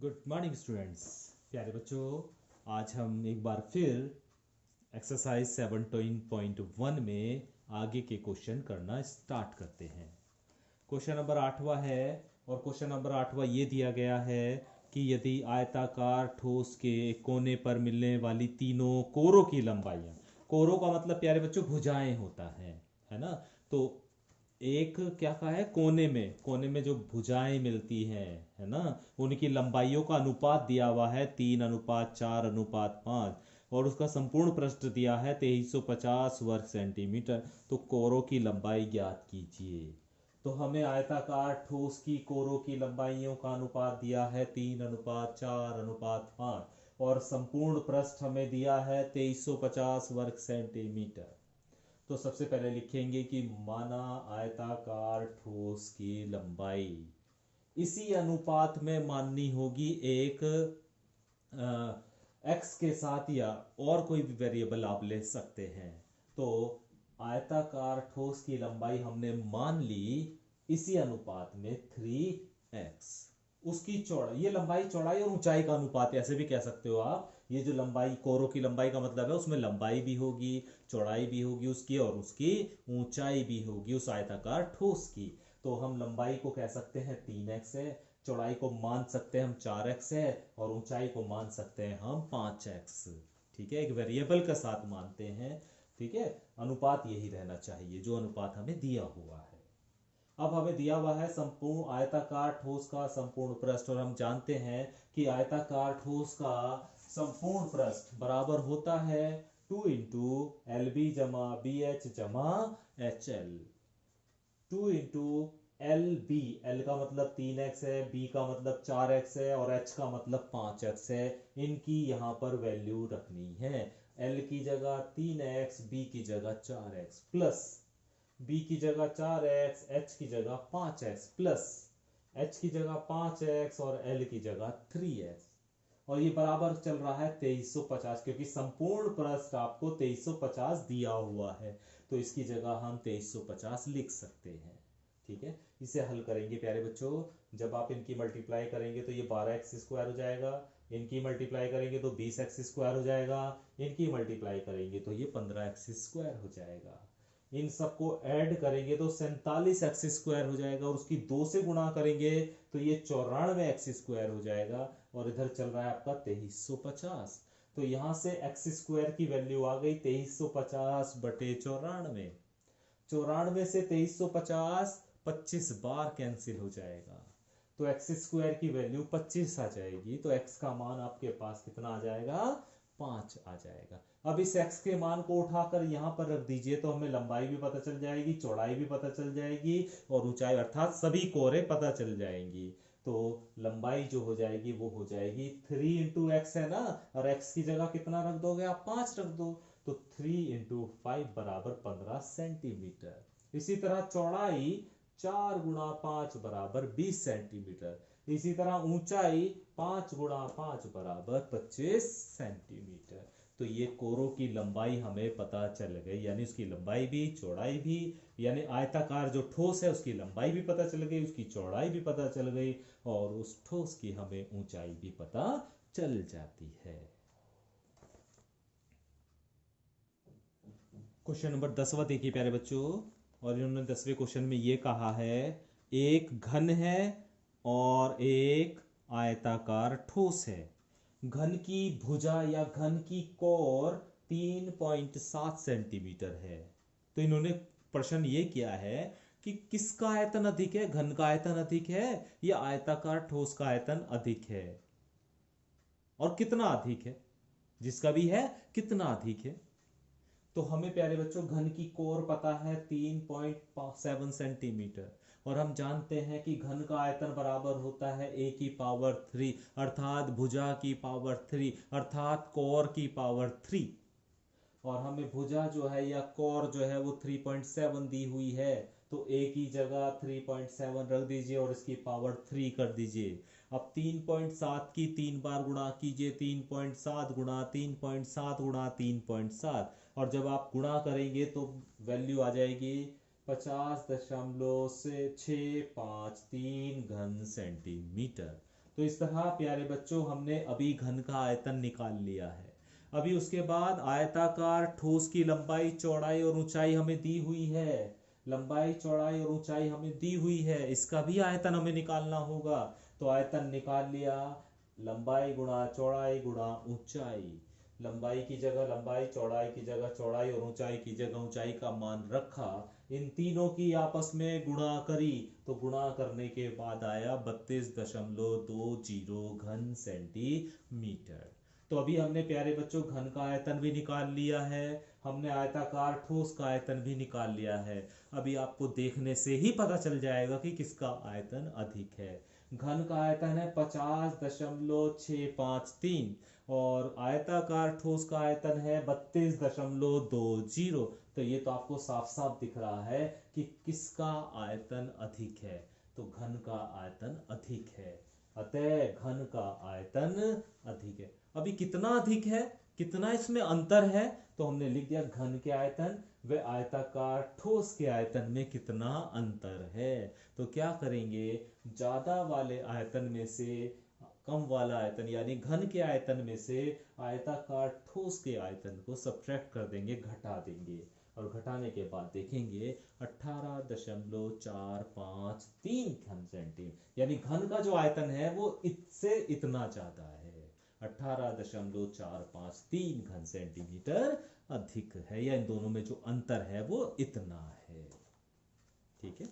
Good morning students. प्यारे बच्चों, आज हम एक बार फिर एक्सरसाइज 17.1 में आगे के क्वेश्चन करना स्टार्ट करते हैं। क्वेश्चन नंबर 8वां है और क्वेश्चन नंबर 8वां ये दिया गया है कि यदि आयताकार ठोस के कोने पर मिलने वाली तीनों कोरों की लंबाइयाँ, कोरों का मतलब प्यारे बच्चों भुजाएं होता है ना। तो एक क्या कहा है, कोने में जो भुजाएं मिलती हैं, है ना, उनकी लंबाइयों का अनुपात दिया हुआ है 3:4:5 और उसका संपूर्ण पृष्ठ दिया है 2350 वर्ग सेंटीमीटर। तो कोरों की लंबाई ज्ञात कीजिए। तो हमें आयताकार ठोस की कोरों की लंबाइयों का अनुपात दिया है 3:4:5 और संपूर्ण पृष्ठ हमें दिया है 2350 वर्ग सेंटीमीटर। तो सबसे पहले लिखेंगे कि माना आयताकार ठोस की लंबाई इसी अनुपात में माननी होगी एक एक्स के साथ, या और कोई भी वेरिएबल आप ले सकते हैं। तो आयताकार ठोस की लंबाई हमने मान ली इसी अनुपात में 3x। उसकी चौड़ाई, ये लंबाई चौड़ाई और ऊंचाई का अनुपात ऐसे भी कह सकते हो आप। ये जो लंबाई, कोरों की लंबाई का मतलब है उसमें लंबाई भी होगी, चौड़ाई भी होगी उसकी, और उसकी ऊंचाई भी होगी उस आयताकार ठोस की। तो हम लंबाई को कह सकते हैं 3x है, चौड़ाई को मान सकते हैं हम 4x है, और ऊंचाई को मान सकते हैं हम 5x। ठीक है, एक वेरिएबल के साथ मानते हैं। ठीक है, अनुपात यही रहना चाहिए जो अनुपात हमें दिया हुआ है। अब हमें दिया हुआ है संपूर्ण आयताकार ठोस का संपूर्ण पृष्ठ, और हम जानते हैं कि आयताकार ठोस का संपूर्ण पृष्ठ बराबर होता है 2 × LB = BH = HL। 2 × LB, L का मतलब 3x है, B का मतलब 4x है और H का मतलब 5x है। इनकी यहाँ पर वैल्यू रखनी है। L की जगह 3x, B की जगह 4x प्लस b की जगह 4x, h की जगह 5x प्लस h की जगह 5x और l की जगह 3x। और ये बराबर चल रहा है 2350, क्योंकि संपूर्ण पृष्ठ आपको 2350 दिया हुआ है। तो इसकी जगह हम 2350 लिख सकते हैं। ठीक है, इसे हल करेंगे प्यारे बच्चों। जब आप इनकी मल्टीप्लाई करेंगे तो ये 12x² हो जाएगा, इनकी मल्टीप्लाई करेंगे तो 20x² हो जाएगा, इनकी मल्टीप्लाई करेंगे तो ये 15x² हो जाएगा। इन सबको ऐड करेंगे तो 47x² हो जाएगा, और उसकी 2 से गुणा करेंगे तो ये 94x² हो जाएगा, और इधर चल रहा है आपका 2350। तो यहां से x² की वैल्यू आ गई 2350/94। 94 से 2350 25 बार कैंसिल हो जाएगा, तो x² की वैल्यू 25 आ जाएगी। तो x का मान आपके पास कितना आ जाएगा? 5 आ जाएगा। अब इस x के मान को उठाकर यहां पर रख दीजिए, तो हमें लंबाई भी पता चल जाएगी, चौड़ाई भी पता चल जाएगी, और ऊंचाई अर्थात सभी कोरे पता चल जाएंगी। तो लंबाई जो हो जाएगी वो हो जाएगी 3 × x है ना, और x की जगह कितना रख दोगे आप? 5 रख दो। तो 3 × 5 = 15 सेंटीमीटर। इसी तरह चौड़ाई 4 × 5 = 20 सेंटीमीटर। इसी तरह ऊंचाई 5 × 5 = 25 सेंटीमीटर। तो ये कोरों की लंबाई हमें पता चल गई, यानी उसकी लंबाई भी चौड़ाई भी, यानी आयताकार जो ठोस है उसकी लंबाई भी पता चल गई, उसकी चौड़ाई भी पता चल गई, और उस ठोस की हमें ऊंचाई भी पता चल जाती है। क्वेश्चन नंबर 10वां देखिए प्यारे बच्चों, और इन्होंने 10वें क्वेश्चन में ये कहा है, एक घन है और एक आयताकार ठोस है। घन की भुजा या घन की कोर 3.7 सेंटीमीटर है। तो इन्होंने प्रश्न ये किया है कि किसका आयतन अधिक है, घन का आयतन अधिक है या आयताकार ठोस का आयतन अधिक है, और कितना अधिक है, जिसका भी है कितना अधिक है। तो हमें प्यारे बच्चों घन की कोर पता है 3.7 सेंटीमीटर, और हम जानते हैं कि घन का आयतन बराबर होता है a⁻3, अर्थात भुजा की पावर 3, अर्थात कोर की पावर 3। और हमें भुजा जो है या कोर जो है वो 3.7 दी हुई है, तो a की जगह 3.7 रख दीजिए और इसकी पावर 3 कर दीजिए। अब 3.7 की 3 बार गुणा कीजिए, 3.7 गुणा 3.7 गुणा 3.7, और जब आप गुणा करेंगे तो वैल्यू आ जाएगी 50.653 घन सेंटीमीटर। तो इस तरह प्यारे बच्चों हमने अभी घन का आयतन निकाल लिया है। अभी उसके बाद आयताकार ठोस की लंबाई चौड़ाई और ऊंचाई हमें दी हुई है। लंबाई चौड़ाई और ऊंचाई हमें दी हुई है, इसका भी आयतन हमें निकालना होगा। तो आयतन निकाल लिया, लंबाई गुणा चौड़ाई गुणा ऊंचाई। लंबाई की जगह लंबाई, चौड़ाई की जगह चौड़ाई और ऊंचाई की जगह ऊंचाई का मान रखा। इन तीनों की आपस में गुणा करी, तो गुणा करने के बाद आया 32.20 घन सेंटीमीटर। तो अभी हमने प्यारे बच्चों घन का आयतन भी निकाल लिया है, हमने आयताकार ठोस का आयतन भी निकाल लिया है। अभी आपको देखने से ही पता चल जाएगा कि किसका आयतन अधिक है। घन का आयतन है 50.653 और आयताकार ठोस का आयतन है 32.20। तो ये तो आपको साफ साफ दिख रहा है कि किसका आयतन अधिक है। तो घन का आयतन अधिक है, अतः घन का आयतन अधिक है। अभी कितना अधिक है, कितना इसमें अंतर है, तो हमने लिख दिया घन के आयतन व आयताकार ठोस के आयतन में कितना अंतर है। तो क्या करेंगे, ज्यादा वाले आयतन में से कम वाला आयतन यानी घन के आयतन में से आयताकार ठोस के आयतन को सब्ट्रैक्ट कर देंगे, घटा देंगे। और घटाने के बाद देखेंगे 18.453 घन सेंटीमीटर, यानी घन का जो आयतन है वो इससे इतना ज्यादा है, 18.453 घन सेंटीमीटर अधिक है, या इन दोनों में जो अंतर है वो इतना है। ठीक है।